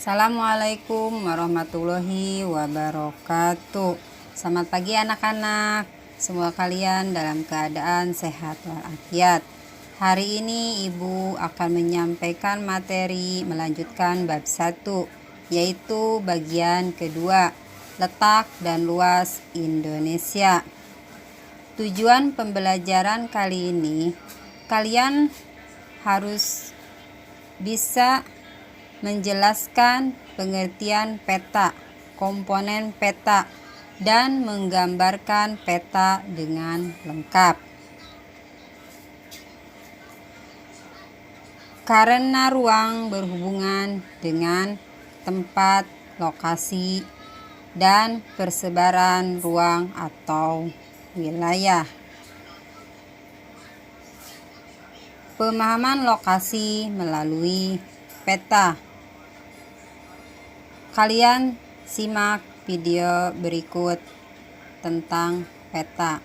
Assalamualaikum warahmatullahi wabarakatuh. Selamat pagi anak-anak. Semoga kalian dalam keadaan sehat walafiat. Hari ini Ibu akan menyampaikan materi melanjutkan bab 1, yaitu bagian kedua, letak dan luas Indonesia. Tujuan pembelajaran kali ini, kalian harus bisa menjelaskan pengertian peta, komponen peta, dan menggambarkan peta dengan lengkap. Karena ruang berhubungan dengan tempat, lokasi, dan persebaran ruang atau wilayah. Pemahaman lokasi melalui peta. Kalian simak video berikut tentang peta.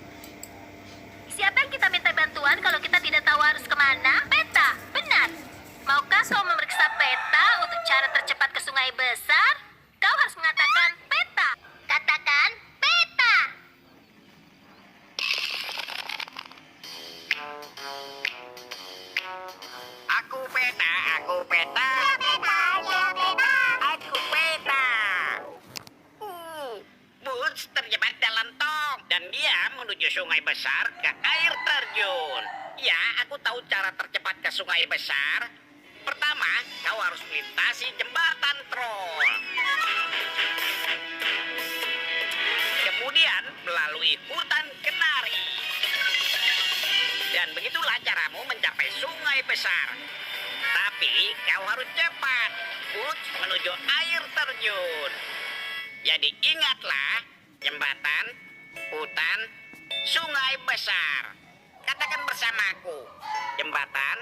Siapa yang kita minta bantuan kalau kita tidak tahu harus kemana? Peta, benar. Maukah kau memeriksa peta untuk cara tercepat ke sungai besar? Kau harus mengatakan peta. Katakan peta. Aku peta, aku peta. Aku peta. Bus terjebak dalam tong dan dia menuju sungai besar ke air terjun. Ya, aku tahu cara tercepat ke sungai besar. Pertama, kau harus melintasi jembatan troll. Kemudian melalui hutan kenari. Dan begitulah caramu mencapai sungai besar. Tapi kau harus cepat, bus menuju air terjun. Jadi ingatlah, jembatan, hutan, sungai besar. Katakan bersamaku, jembatan,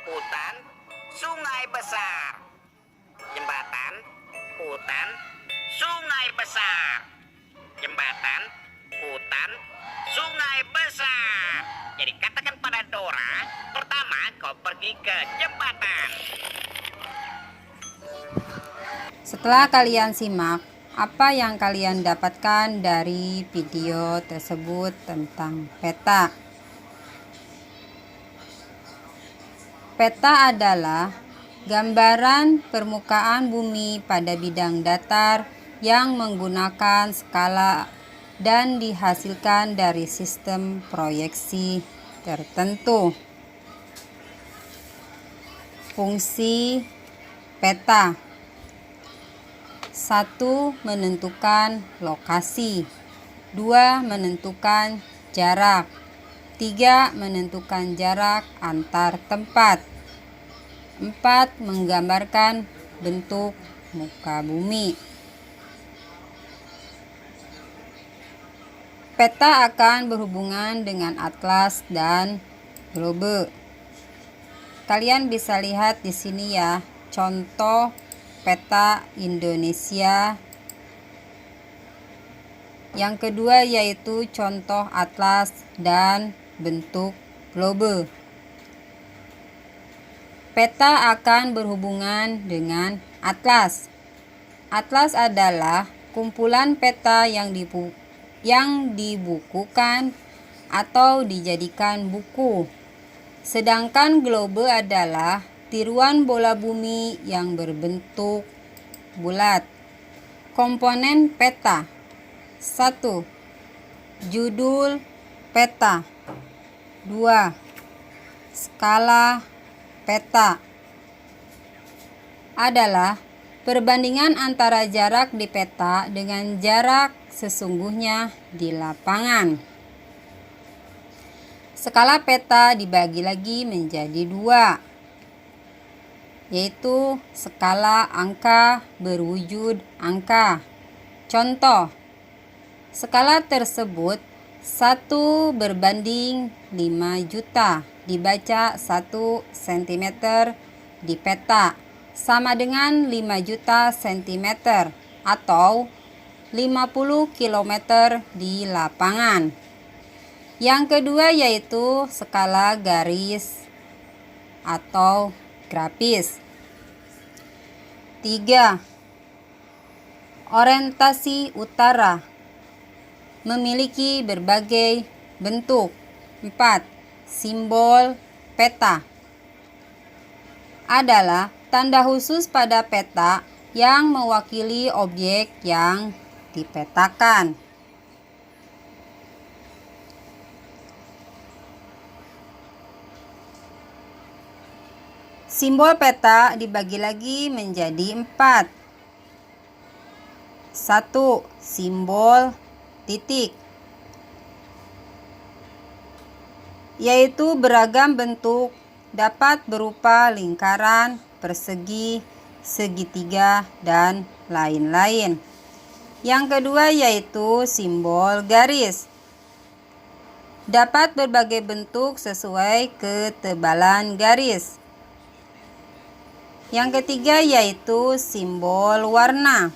hutan, sungai besar. Jembatan, hutan, sungai besar. Jembatan, hutan, sungai besar. Jadi katakan pada Dora, pertama kau pergi ke jembatan. Setelah kalian simak, apa yang kalian dapatkan dari video tersebut tentang peta? Peta adalah gambaran permukaan bumi pada bidang datar yang menggunakan skala dan dihasilkan dari sistem proyeksi tertentu. Fungsi peta: 1. Menentukan lokasi. 2. Menentukan jarak. 3. Menentukan jarak antar tempat. 4. Menggambarkan bentuk muka bumi. Peta akan berhubungan dengan atlas dan globe. Kalian bisa lihat di sini ya, contoh peta Indonesia. Yang kedua yaitu contoh atlas dan bentuk globe. Peta akan berhubungan dengan atlas. Atlas adalah kumpulan peta yang dibukukan atau dijadikan buku. Sedangkan globe adalah tiruan bola bumi yang berbentuk bulat. Komponen peta: 1. Judul peta. 2. Skala peta adalah perbandingan antara jarak di peta dengan jarak sesungguhnya di lapangan. Skala peta dibagi lagi menjadi 2, yaitu skala angka berwujud angka. Contoh, skala tersebut 1 berbanding 5 juta dibaca 1 cm di peta sama dengan 5 juta cm atau 50 km di lapangan. Yang kedua yaitu skala garis atau grafis. 3. Orientasi utara memiliki berbagai bentuk. 4. Simbol peta adalah tanda khusus pada peta yang mewakili objek yang dipetakan. Simbol peta dibagi lagi menjadi 4. 1. Simbol titik, yaitu beragam bentuk, dapat berupa lingkaran, persegi, segitiga, dan lain-lain. Yang kedua yaitu simbol garis, dapat berbagai bentuk sesuai ketebalan garis. Yang ketiga yaitu simbol warna,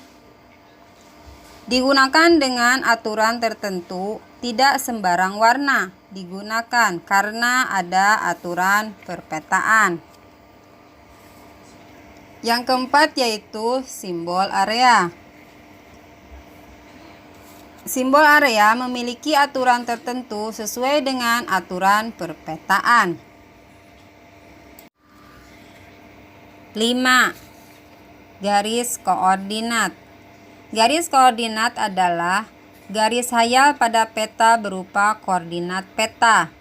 digunakan dengan aturan tertentu, tidak sembarang warna digunakan karena ada aturan perpetaan. Yang keempat yaitu simbol area. Simbol area memiliki aturan tertentu sesuai dengan aturan perpetaan. 5. Garis koordinat. Garis koordinat adalah garis hayal pada peta berupa koordinat peta.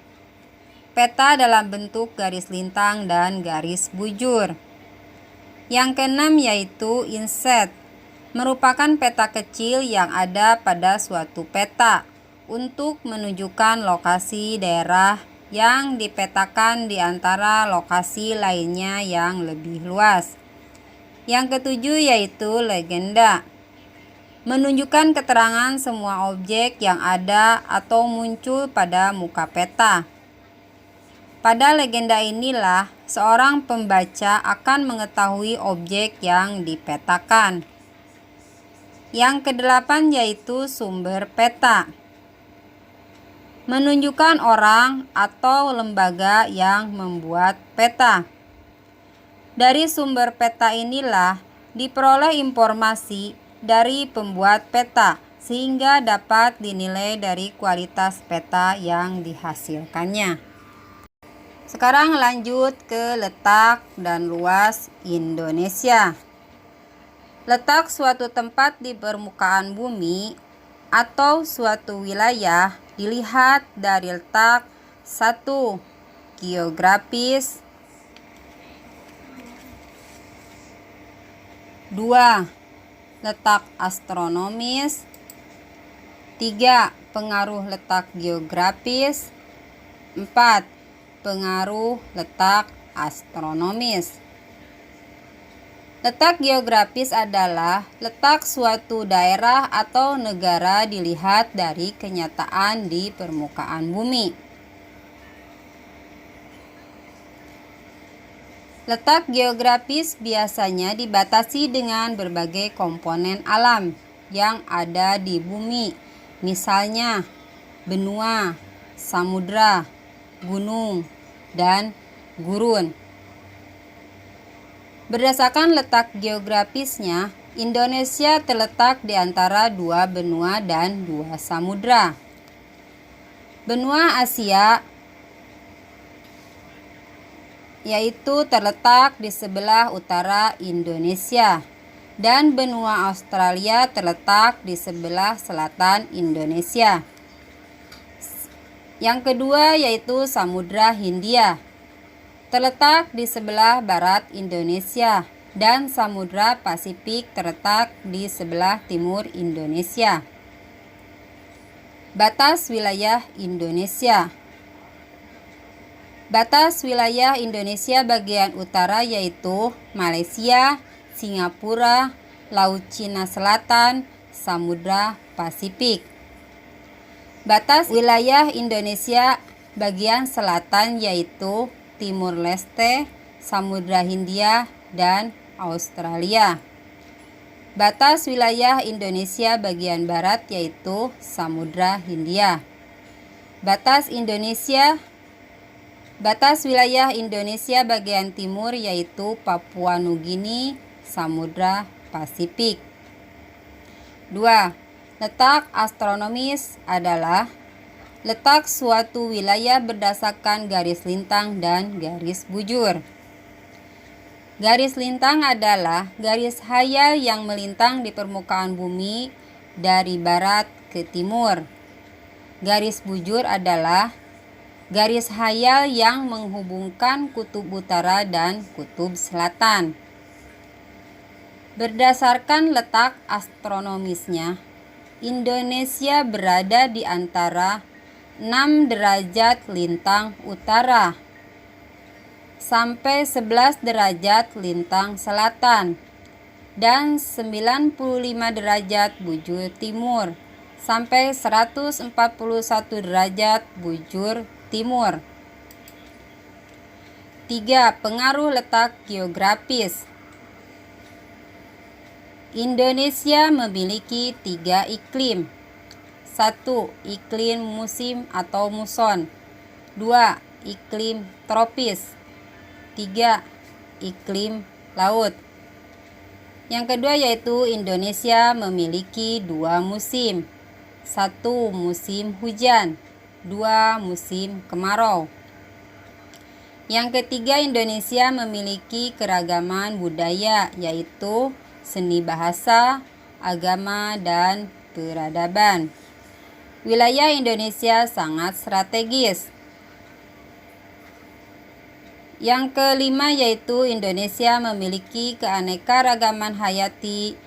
Peta dalam bentuk garis lintang dan garis bujur. Yang keenam yaitu inset, merupakan peta kecil yang ada pada suatu peta untuk menunjukkan lokasi daerah yang dipetakan di antara lokasi lainnya yang lebih luas. Yang ketujuh yaitu legenda, menunjukkan keterangan semua objek yang ada atau muncul pada muka peta. Pada legenda inilah seorang pembaca akan mengetahui objek yang dipetakan. Yang kedelapan yaitu sumber peta, menunjukkan orang atau lembaga yang membuat peta. Dari sumber peta inilah diperoleh informasi dari pembuat peta sehingga dapat dinilai dari kualitas peta yang dihasilkannya. Sekarang lanjut ke letak dan luas Indonesia. Letak suatu tempat di permukaan bumi atau suatu wilayah dilihat dari letak 1. Geografis, 2. Letak astronomis, 3. Pengaruh letak geografis, 4. Pengaruh letak astronomis. Letak geografis adalah letak suatu daerah atau negara dilihat dari kenyataan di permukaan bumi. Letak geografis biasanya dibatasi dengan berbagai komponen alam yang ada di bumi, misalnya benua, samudra, gunung, dan gurun. Berdasarkan letak geografisnya, Indonesia terletak di antara 2 benua dan 2 samudra. Benua Asia yaitu terletak di sebelah utara Indonesia, dan benua Australia terletak di sebelah selatan Indonesia. Yang kedua yaitu Samudra Hindia, terletak di sebelah barat Indonesia, dan Samudra Pasifik terletak di sebelah timur Indonesia. Batas wilayah Indonesia. Batas wilayah Indonesia bagian utara yaitu Malaysia, Singapura, Laut Cina Selatan, Samudra Pasifik. Batas wilayah Indonesia bagian selatan yaitu Timur Leste, Samudra Hindia, dan Australia. Batas wilayah Indonesia bagian barat yaitu Samudra Hindia. Batas wilayah Indonesia bagian timur yaitu Papua Nugini, Samudra Pasifik. 2. Letak astronomis adalah letak suatu wilayah berdasarkan garis lintang dan garis bujur. Garis lintang adalah garis khayal yang melintang di permukaan bumi dari barat ke timur. Garis bujur adalah garis khayal yang menghubungkan kutub utara dan kutub selatan. Berdasarkan letak astronomisnya, Indonesia berada di antara 6 derajat lintang utara sampai 11 derajat lintang selatan dan 95 derajat bujur timur sampai 141 derajat bujur timur. 3. Pengaruh letak geografis. Indonesia memiliki 3 iklim. 1. Iklim musim atau muson. 2. Iklim tropis. 3. Iklim laut. Yang kedua yaitu Indonesia memiliki 2 musim. 1. Musim hujan. 2. Musim kemarau. Yang ketiga, Indonesia memiliki keragaman budaya, yaitu seni bahasa, agama, dan peradaban. Wilayah Indonesia sangat strategis. Yang kelima yaitu Indonesia memiliki keanekaragaman hayati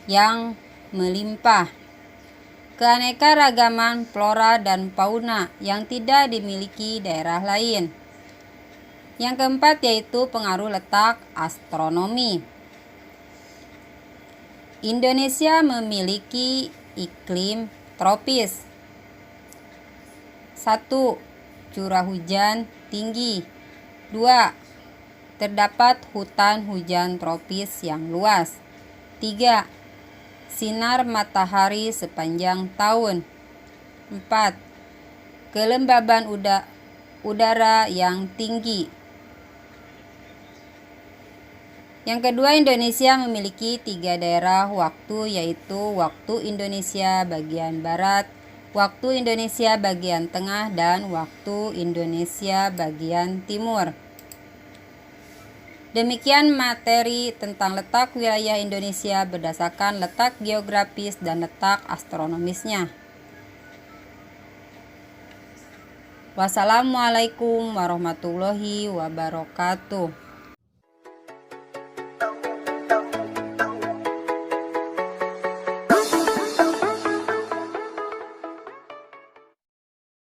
yang melimpah. Keanekaragaman flora dan fauna yang tidak dimiliki daerah lain. Yang keempat yaitu pengaruh letak astronomi. Indonesia memiliki iklim tropis. 1. Curah hujan tinggi. 2. Terdapat hutan hujan tropis yang luas. 3. Sinar matahari sepanjang tahun. 4. Kelembaban udara yang tinggi. Yang kedua, Indonesia memiliki 3 daerah waktu, yaitu waktu Indonesia bagian barat, waktu Indonesia bagian tengah, dan waktu Indonesia bagian timur. Demikian materi tentang letak wilayah Indonesia berdasarkan letak geografis dan letak astronomisnya. Wassalamualaikum warahmatullahi wabarakatuh.